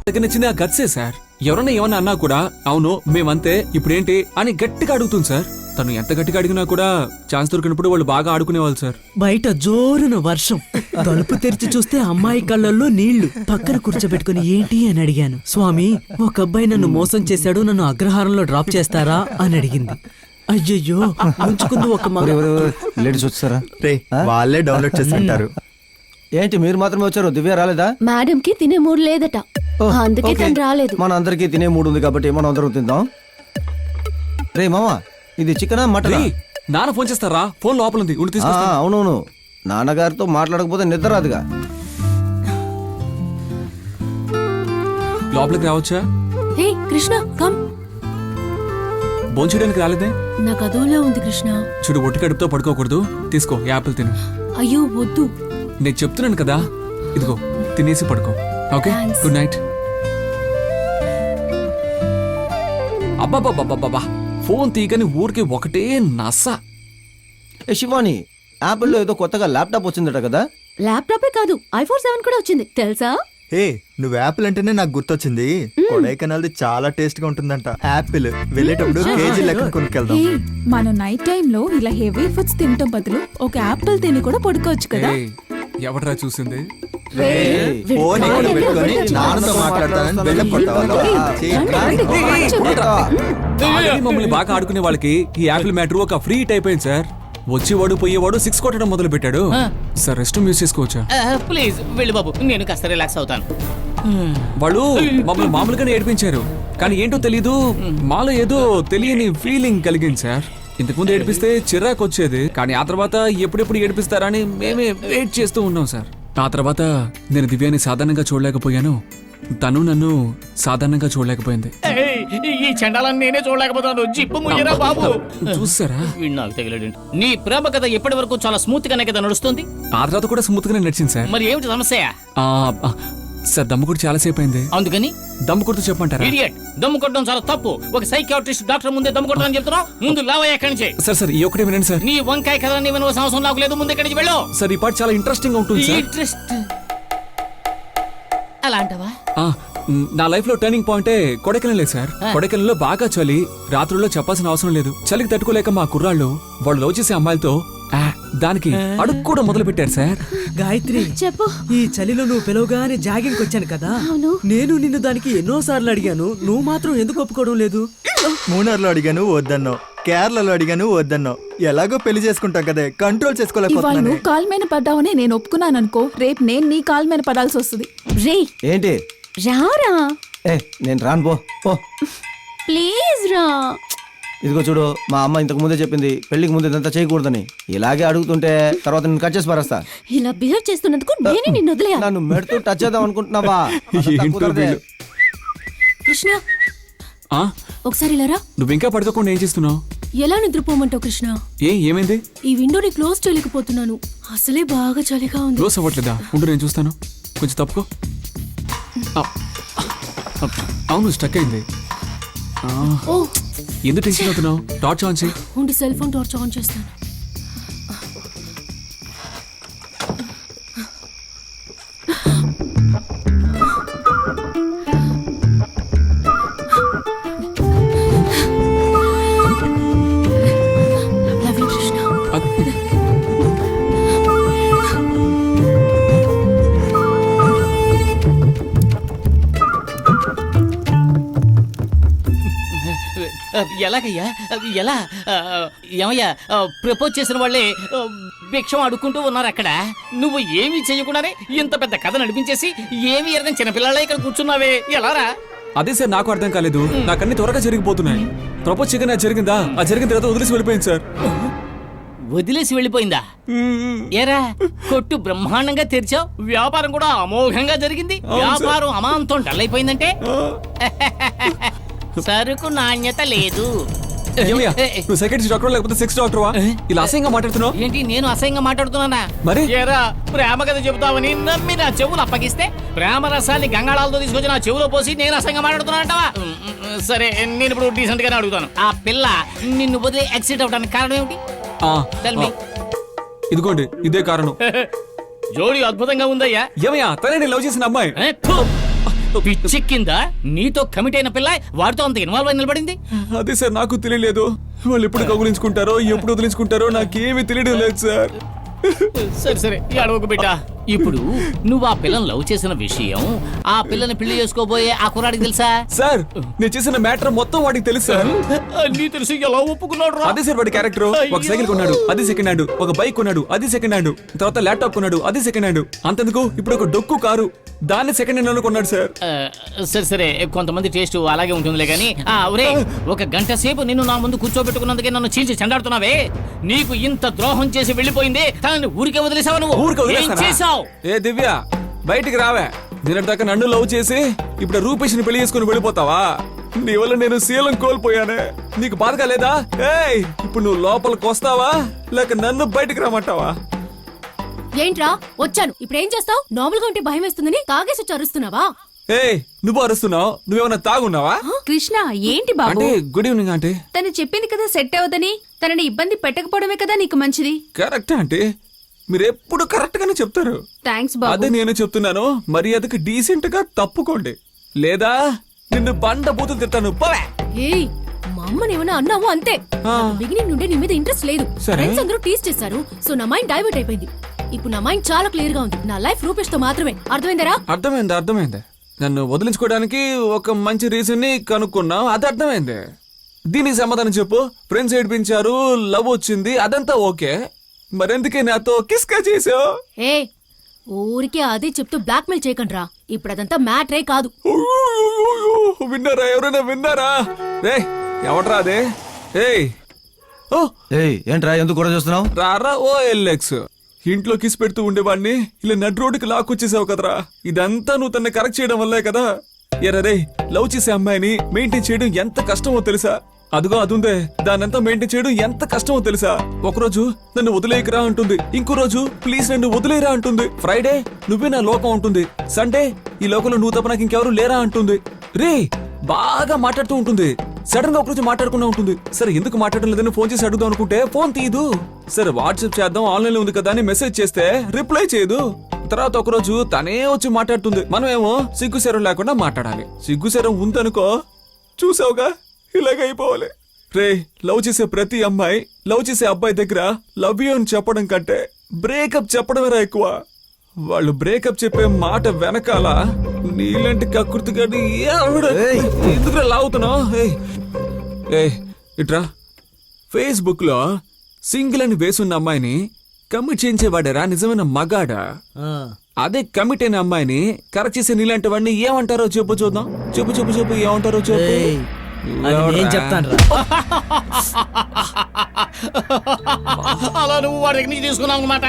దగ్గర నచ్చింది ఆ గట్సే సార్. ఎవరన్నా ఏమన్నా అన్నా కూడా అవును మేమంతే ఇప్పుడేంటి అని గట్టిగా అడుగుతుంది సార్. తను ఎంత గట్టిగా అడిగినా కూడా ఛాన్స్ దొరికినప్పుడు వాళ్ళు బాగా ఆడుకునేవాళ్ళు సార్. బయట జోరున వర్షం, తలుపు తెరిచి చూస్తే అమ్మాయి కళ్ళల్లో నీళ్లు. పక్కన కూర్చోబెట్టుకుని ఏంటి అని అడిగాను. స్వామి, ఒక అబ్బాయి నన్ను మోసం చేశాడు, నన్ను అగ్రహారంలో డ్రాప్ చేస్తారా అని అడిగింది. అయ్యయ్యో, ఉంచుకుంది ఒక లేడీస్ వచ్చారా? వాళ్ళే డౌన్లోడ్ చేసుకుంటారు. ఏంటి మీరు మాత్రమే వచ్చారు, దివ్య రాలేదా? మేడం కి తినే మూడు లేదట, అందుకే తను రాలేదు. మన అందరికి తినే మూడు ఉంది కాబట్టి మనం అందరం తిందాం. రే మామా, ఇది చికెనా మటనా? నాన్న ఫోన్ చేస్తారా? ఫోన్ లోపల ఉంది. అవునవును, నాన్నగారితో మాట్లాడకపోతే నిద్ర రాదుగా. లోపలికి రావచ్చా? హే కృష్ణ, కమ్. భోంచేయడానికి రాలేదే? నాకు అదోలా ఉంది కృష్ణ. చూడు, ఒట్టి కడుపుతో పడుకోకూడదు. తీసుకో, యాపిల్ తిను. అయ్యో వద్దు, నేను చెప్తున్నాను కదా, ఇదిగో తినేసి పడుకో. Okay, good night. అబ్బాబాబాబాబా, ఫోన్ తీయకని ఊరికి ఒకటే నస. ఏ శివాని, యాపిల్లో ఏదో కొత్తగా ల్యాప్టాప్ వచ్చిందట కదా? ల్యాప్టాపే కాదు, iPhone 7 కూడా వచ్చింది తెలుసా? హే, నువ్వు యాపిల్ అంటేనే నాకు గుర్తొచ్చింది. కొడైకెనాల్ది చాలా టేస్ట్ గా ఉంటుందంట. యాపిల్ వెళ్ళేటప్పుడు కేజీ లెక్క కొనుక్కెళ్దాం. మనం నైట్ టైం లో ఇలా హెవీ ఫుడ్స్ తినటం బదులు ఒక యాపిల్ తిని కూడా పడుకోవచ్చు కదా. ఎవడరా చూసింది? ఫోన్ ఇక్కడ పెట్టుకొని నాన్నతో మాట్లాడతానని మమ్మల్ని బాగా ఆడుకునే వాళ్ళకి ఈ యాపిల్ మ్యాటర్ ఒక ఫ్రీ టైప్ అయింది సార్. వచ్చేవాడు పోయేవాడు 6 కొట్టడం మొదలు పెట్టాడు. సార్ రెస్ట్ యూజ్ చేసుకోవచ్చా? ప్లీజ్ వెళ్ళి బాబు, నేను కాస్త రిలాక్స్ అవుతాను. వాళ్ళు మమ్మల్ని మామూలుగానే ఏడిపించారు, కానీ ఏంటో తెలీదు, మాలో ఏదో తెలియని ఫీలింగ్ కలిగింది సార్. ఇంతకుముందు ఏడిపిస్తే చిరాకు వచ్చేది, కానీ ఆ తర్వాత ఎప్పుడెప్పుడు ఏడిపిస్తారా అని మేమే వెయిట్ చేస్తూ ఉన్నాం సార్. ఆ తర్వాత నేను దివ్యాని సాధారణంగా చూడలేకపోయాను, తను నన్ను సాధారణంగా చూడలేకపోయింది. ఈ చండాలని నేనే చూడలేకపోతాను. జిప్పు ముయ్యరా బాబు. చూసారా? నాకు తగిలాడు. నీ ప్రేమ కథ ఎప్పటి వరకు చాలా స్మూత్ గానే కదా నడుస్తుంది. ఆ తర్వాత కూడా స్మూత్ గానే నడిచింది సార్. మరి ఏమిటి సమస్య? సార్ దమ్ము కూడా చాలా సేపు అయింది. అందుకని దమ్ము కొడుతూ చెప్పంటారా? ఇడియట్, దమ్ము కొట్టడం చాలా తప్పు. ఒక సైకియాట్రిస్ట్ డాక్టర్ ముందే దమ్ము కొట్టడం అని చెప్తున్నావు. ముందు లావయ్య ఎక్కడి నుంచి. సార్ ఈ ఒకటే వినండి సార్. నీ వంకాయ కథ వినవ సంవత్సరం నాకు లేదు. ముందు ఎక్కడి నుంచి వెళ్ళు. సార్ ఈ పాట చాలా ఇంట్రెస్టింగ్ గా ఉంటుంది సార్. ఇంట్రెస్ట్ అలా అంటావా? నా లైఫ్ లో టర్నింగ్ పాయింటే కొడైకెనాల్ సార్. కొడైకెనాల్లో బాగా చలి, రాత్రుల్లో చెప్పాల్సిన అవసరం లేదు. చలికి తట్టుకోలేక మా కుర్రాళ్ళు వాళ్ళు లవ్ చేసే అమ్మాయిలతో దానికి అడుగు కూడా మొదలు పెట్టారు సార్. గాయత్రి, చెప్పు. ఈ చలిలో నువ్వు పిలవగానే జాగింగ్ వచ్చాను కదా, నేను నిన్ను దానికి ఎన్నో సార్లు అడిగాను, నువ్వు మాత్రం ఎందుకు ఒప్పుకోవడం లేదు? మూనార్లో అడిగాను వద్దన్నావు, కేరళలో అడిగాను వద్దన్నావు. ఎలాగో పెళ్లి చేసుకుంటాం కదా, కంట్రోల్ చేసుకోలేకపోతున్నాను. నువ్వు కాల్ మీద పడ్డావని నేను ఒప్పుకున్నాను అనుకో, రేపు నేను నీ కాల్ మీద పడాల్సి వస్తుంది. రే ఏంటి? రారా. నేను రాను, పో. ప్లీజ్ రా. ఇదిగో చూడు, మా అమ్మ ఇంతకు ముందే చెప్పింది పెళ్లికి ముందు ఇదంతా చేయకూడదని. ఇలాగే అడుగుతుంటే తర్వాత నేను కట్ చేసి పారేస్తా. ఇలా బిహేవ్ చేస్తున్నందుకు నేనే నిన్ను వదిలేయాలి. నన్ను మెడతో టచ్ చేద్దాం అనుకుంటున్నావా? కృష్ణ, ఒకసారి ఇలా రా. నువ్వు ఇంకా పడుకోకుండా ఏం చేస్తున్నావు? ఎలా నిద్రపోమంటావు కృష్ణ? ఏమైంది? ఈ విండోని క్లోజ్ చేయలేకపోతున్నాను, అసలే బాగా చలిగా ఉంది. క్లోజ్ అవ్వట్లేదా? ఉండు నేను చూస్తాను. కొంచెం తప్పుకో. అవును, స్టక్ అయింది. ఎందుకు టెన్షన్ అవుతున్నావు? టార్చ్ ఆన్ చేయి. ఉండి సెల్ ఫోన్ టార్చ్ ఆన్ చేస్తాను. Love you Krishna. ఎలాగయ్యా? ఎలా? ఏమయ్యా, ప్రపోజ్ చేసిన వాళ్ళే భిక్షం అడుక్కుంటూ ఉన్నారు అక్కడ. నువ్వు ఏమీ చెయ్యకుండానే ఇంత పెద్ద కథ నడిపించేసి ఏమీ ఎరగని చిన్నపిల్లలే ఇక్కడ కూర్చున్నావే, ఎలారా? అదే సార్, నాకు అర్థం కాలేదు. నాకన్నీ త్వరగా జరిగిపోతున్నాయి. ప్రపోజ్ చేయగానే జరిగిందా? ఆ జరిగిన తర్వాత వదిలేసి వెళ్ళిపోయింది సార్. వదిలేసి వెళ్ళిపోయిందా? ఏరా, కొట్టు బ్రహ్మాండంగా తెరిచావు, వ్యాపారం కూడా అమోఘంగా జరిగింది. వ్యాపారం అమాంతం డల్ అయిపోయిందంటే సరుకు నాణ్యత లేదు. నువ్వు సెకండ్ డాక్టర్ లేకపోతే సెక్స్ డాక్టర్వా? ఇలా అసహ్యంగా మాట్లాడుతున్నావు ఏంటి? నేను అసహ్యంగా మాట్లాడుతున్నానా? మరి ఏరా, ప్రేమ కథ చెబుతావని నమ్మి నా చెవులు అప్పగిస్తే ప్రేమ రసాన్ని గంగాళాలతో తీసుకొచ్చి నా చెవులో పోసి నేను అసహ్యంగా మాట్లాడుతున్నానంటావా? సరే, నేను ఇప్పుడు డీసెంట్ గానే అడుగుతాను. ఆ పిల్ల నిన్ను వదిలే యాక్సిడెంట్ అవడానికి కారణం ఏమిటి? ఇదిగోండి, ఇదే కారణం. జోడి అద్భుతంగా ఉందయ్యా. ఏమయ్యా, తనే నేను లవ్ చేసిన అమ్మాయి. పిచ్చెక్కిందా? నీతో కమిట్ అయిన పిల్ల వాడితో అంత ఇన్వాల్వ్ అయి నిలబడింది. అదే సార్ నాకు తెలియలేదు. వాళ్ళు ఎప్పుడు కౌగులించుకుంటారో ఎప్పుడు వదిలించుకుంటారో నాకేమీ తెలియడం లేదు సార్. సరే సరే అడవకు బిడ్డ. ఇప్పుడు నువ్వు ఆ పిల్లని లవ్ చేసిన విషయం ఆ పిల్లని పెళ్లి చేసుకోబోయే ఆ కుర్రాడికి తెలుసా? సార్ నేను చేసిన మ్యాటర్ మొత్తం వాడికి తెలుసు సార్. నీ తెలుసు ఎలా ఒప్పుకున్నాడు రా? అదే సార్ వాడి క్యారెక్టర్. ఒక సైకిల్ కొన్నాడు, అది సెకండ్ హ్యాండ్. ఒక బైక్ కొన్నాడు, అది సెకండ్ హ్యాండ్. తర్వాత ల్యాప్టాప్ కొన్నాడు, అది సెకండ్ హ్యాండ్. అంతెందుకు ఇప్పుడు ఒక డొక్కు కారు, దాన్ని సెకండ్ హ్యాండ్ లో కొన్నాడు సార్. సరే సరే కొంతమంది టేస్ట్ అలాగే ఉంటుందిలే గానీ ఒరే ఒక గంట సేపు నిన్ను నా ముందు కూర్చోబెట్టుకున్నందుకే నన్ను చీల్చి చెండాడుతున్నావే. నీకు ఇంత ద్రోహం చేసి వెళ్ళిపోయింది తనని ఊరికే వదిలేసావు నువ్వు? ఊరికే ఏం చేసావు? ఏ దివ్య బయటికి రావే. నిన్నటి దాకా నన్ను లవ్ చేసి ఇప్పుడు రూపేష్ని పెళ్లి చేసుకుని వెళ్ళిపోతావా? నీ వల్ల నేను శీలం కోల్పోయానే. నీకు బాధగా లేదా? ఏయ్ ఇప్పుడు నువ్వు లోపలికి వస్తావా లేక నన్ను బయటికి రమ్మంటావా? ఏంట్రా వచ్చాను, ఇప్పుడు ఏం చేస్తావు? నార్మల్ గా ఉంటే భయం వేస్తుందని తాగేసి వచ్చి అరుస్తున్నావా? ఏయ్ నువ్వు అరుస్తున్నావు, నువ్వేమన్నా తాగున్నావా? కృష్ణ ఏంటి బాబు? అంటే గుడ్ ఈవినింగ్ అంటే తను చెప్పింది కదా సెట్ అవ్వదని. తనని ఇబ్బంది పెట్టకపోవడమే కదా నీకు మంచిది. కరెక్ట్ అంటే మీరు ఎప్పుడు కరెక్ట్ గానే చెప్తారు. థ్యాంక్స్ అదే బాబు. నేను చెప్తున్నాను, మర్యాదకి డీసెంట్ గా తప్పుకోండి, లేదా నిన్ను బండ బూతులు తిట్టాను. పోవే. ఏయ్ మా అమ్మని ఏమన్నా అన్నావు అంతే. బిగినింగ్ నుండే నీ మీద ఇంట్రెస్ట్ లేదు. సరే. ఫ్రెండ్స్ అందరూ టీస్ చేశారు, సో నా మైండ్ డైవర్ట్ అయిపోయింది. ఇప్పుడు నా మైండ్ చాలా క్లియర్ గా ఉంది. నా లైఫ్ రూపేష్ తో మాత్రమే. అర్థమైందరా? అర్థమైంది. నన్ను వదిలించుకోవడానికి ఒక మంచి రీజన్ ని కనుక్కున్నావు, అది అర్థమైంది. దీనికి సమాధానం చెప్పు. ఫ్రెండ్స్ ఏడిపించారు, లవ్ వచ్చింది, అదంతా ఓకే. మరెందుకే నాతో కిస్కా చేసావు? ఏ ఊరికే అదే చెప్తూ బ్లాక్ మెయిల్ చేయకండి రా. ఇప్పుడు అదంతా మ్యాటరే కాదు. విన్నారా? ఎవరైనా విన్నారా? రే ఎవడ్రా అదే? ఏయ్ ఓ ఏయ్ ఏంట్రా ఎందుకు కూడా చూస్తున్నావు? రారా ఓ ఎల్ఎక్స్. ఇంట్లో కిస్ పెడుతూ ఉండేవాడిని ఇలా నడ్ రోడ్డుకి లాక్కొచ్చేసావు కదరా. ఇదంతా నువ్వు తన్ని కరెక్ట్ చేయడం వల్లే కదా. ఎరా రే లవ్ చేసే అమ్మాయిని మెయింటైన్ చేయడం ఎంత కష్టమో తెలుసా? అదిగో అదుందే, దాన్నంతా మెయింటైన్ చేయడం ఎంత కష్టమో తెలుసా? ఒకరోజు నన్ను వదిలేయకరా అంటుంది, ఇంకో రోజు ప్లీజ్ నన్ను వదిలేరా అంటుంది. ఫ్రైడే నువ్వే నా లోకం ఉంటుంది, సండే ఈ లోకంలో నువ్వు తప్ప నాకు ఇంకెవరు లేరా అంటుంది. రే బాగా మాట్లాడుతూ ఉంటుంది, సడన్ గా ఒకరోజు మాట్లాడకుండా ఉంటుంది. సరే ఎందుకు మాట్లాడడం లేదని ఫోన్ చేసి అడుగుదాం అనుకుంటే ఫోన్ తీయదు. సరే వాట్సాప్ చేద్దాం ఆన్లైన్ లో ఉంది కదా అని మెసేజ్ చేస్తే రిప్లై చేయదు. తర్వాత ఒకరోజు తనే వచ్చి మాట్లాడుతుంది, మనమేమో సిగ్గుశరం లేకుండా మాట్లాడాలి. సిగ్గుశరం ఉందనుకో చూసావుగా ఇలాగ అయిపోవాలి. రే లవ్ చేసే ప్రతి అమ్మాయి లవ్ చేసే అబ్బాయి దగ్గర లవ్ యూ అని చెప్పడం కంటే బ్రేకప్ చెప్పడమేరా ఎక్కువ. వాళ్ళు బ్రేకప్ చెప్పే మాట వెనకాల నీలాంటి కకృతి గాని ఎందుకు లాగుతున్నావు? ఇట్రా ఫేస్బుక్ లో సింగిల్ అని వేసున్న అమ్మాయిని కమిట్ చేయించేవాడరా నిజమైన మగాడా? అదే కమిట్ అయిన అమ్మాయిని కరెక్ట్ చేసే నీలాంటి వాడిని ఏమంటారో చెప్పు చూద్దాం. చెప్పు ఏమంటారో చెప్పు. నేను చెప్తాను రా. అలా నువ్వు వాడి దగ్గర నుంచి తీసుకున్నావు అనమాట.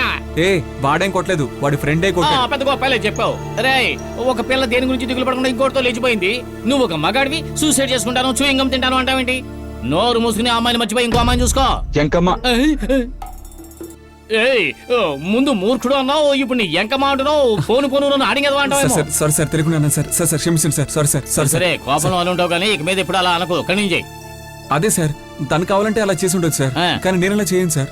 ఏ వాడేం కొట్టలేదు, వాడి ఫ్రెండే కొట్టాడు. పెద్ద గొప్పలే చెప్పావు. రే ఒక పిల్ల దేని గురించి దిగులు పడకుండా ఇంకోటితో లేచిపోయింది. నువ్వు ఒక మగాడివి సూసైడ్ చేసుకుంటాను చూయింగం తింటాను అంటావేంటి? నోరు మూసుకుని ఆ అమ్మాయిని మర్చిపోయి ఇంకో అమ్మాయిని చూసుకో. ఏయ్ ముందు మూర్ఖుడు అన్నావు, ఇప్పుడు నీ ఎంకమా అంటున్నావు. ఫోను అడిగేది అంటావు. సార్ తెలుగున్నాను సార్ క్షమించండి సార్. సరే కోపంలో అని ఉంటావు కానీ ఇక మీద ఇప్పుడు అలా అనుకో. కణించేయి. అదే సార్ తను కావాలంటే అలా చేసి ఉండొచ్చు సార్, కానీ నేను అలా చేయను సార్.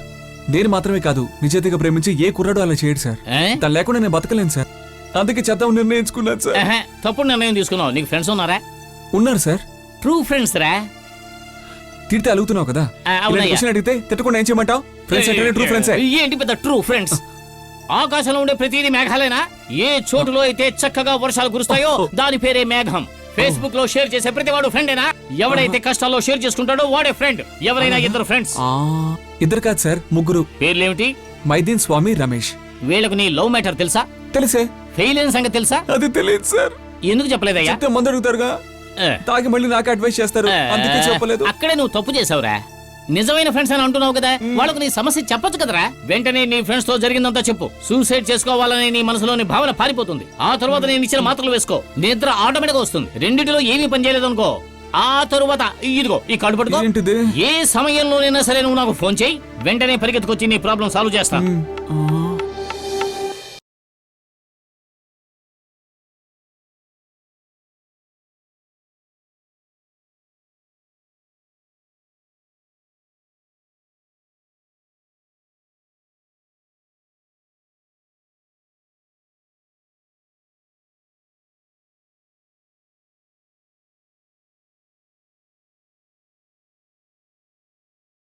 నేను మాత్రమే కాదు నిజాయితీగా ప్రేమించి ఏ కుర్రాడు అలా చేయడు సార్. తను లేకుండా నేను బతకలేను సార్, అందుకే చేద్దాం నిర్ణయించుకున్నాను సార్. తప్పుడు నిర్ణయం తీసుకున్నావు. నీకు ఫ్రెండ్స్ ఉన్నారా? ఉన్నారు సార్. ట్రూ ఫ్రెండ్స్ రా. తిడితే అలుగుతున్నావు కదా, క్వశ్చన్ అడిగితే తిట్టకుండా ఏం చేయమంటావు? ఫ్రెండ్స్ అంటే ట్రూ ఫ్రెండ్స్. ఏంటి పెద్ద ట్రూ ఫ్రెండ్స్? ఆకాశంలో ఉండే ప్రతిదీ మేఘాలేనా? ఏ చోటులో అయితే చక్కగా వర్షాలు కురుస్తాయో దాని పేరే మేఘం. ఫేస్బుక్ లో షేర్ చేసే ప్రతివాడు ఫ్రెండేనా? ఎవడైతే కష్టాల్లో షేర్ చేసుకుంటాడో వాడే ఫ్రెండ్. ఎవరైనా ఇద్దరు ఫ్రెండ్స్. ఇద్దరు కాదు సార్, ముగ్గురు. పేర్లేమిటి? మైదీన్, స్వామి, రమేష్. వీళ్ళకు నీ లవ్ మ్యాటర్ తెలుసా? తెలుసే. ఫెయిల్ అయిన సంగతి తెలుసా? అది తెలియదు సార్. ఎందుకు చెప్పలేదయ్యా? చెప్తే మందు అడుగుతారుగా, తాగి మళ్ళీ నాకు అడ్వైస్ చేస్తారు, అందుకే చెప్పలేదు. అక్కడే నువ్వు తప్పు చేసావురా. నిజమైన ఫ్రెండ్స్ అని అంటున్నావు కదా, వాళ్ళకు నీ సమస్య చెప్పొచ్చు కదరా. వెంటనే నీ ఫ్రెండ్స్ తో జరిగిందంతా చెప్పు. సూసైడ్ చేసుకోవాలని నీ మనసులోని భావన పారిపోతుంది. ఆ తర్వాత నేను ఇచ్చిన మాత్రలు వేసుకో, నిద్ర ఆటోమేటిక్ వస్తుంది. రెండింటిలో ఏమీ పని చేయలేదు అనుకో, ఆ తరువాత ఇదిగో ఈ కార్డు పట్టుకో. ఏ సమయంలోనైనా సరే నువ్వు నాకు ఫోన్ చేయి, వెంటనే పరిగెత్తుకొచ్చి నీ ప్రాబ్లం సాల్వ్ చేస్తా.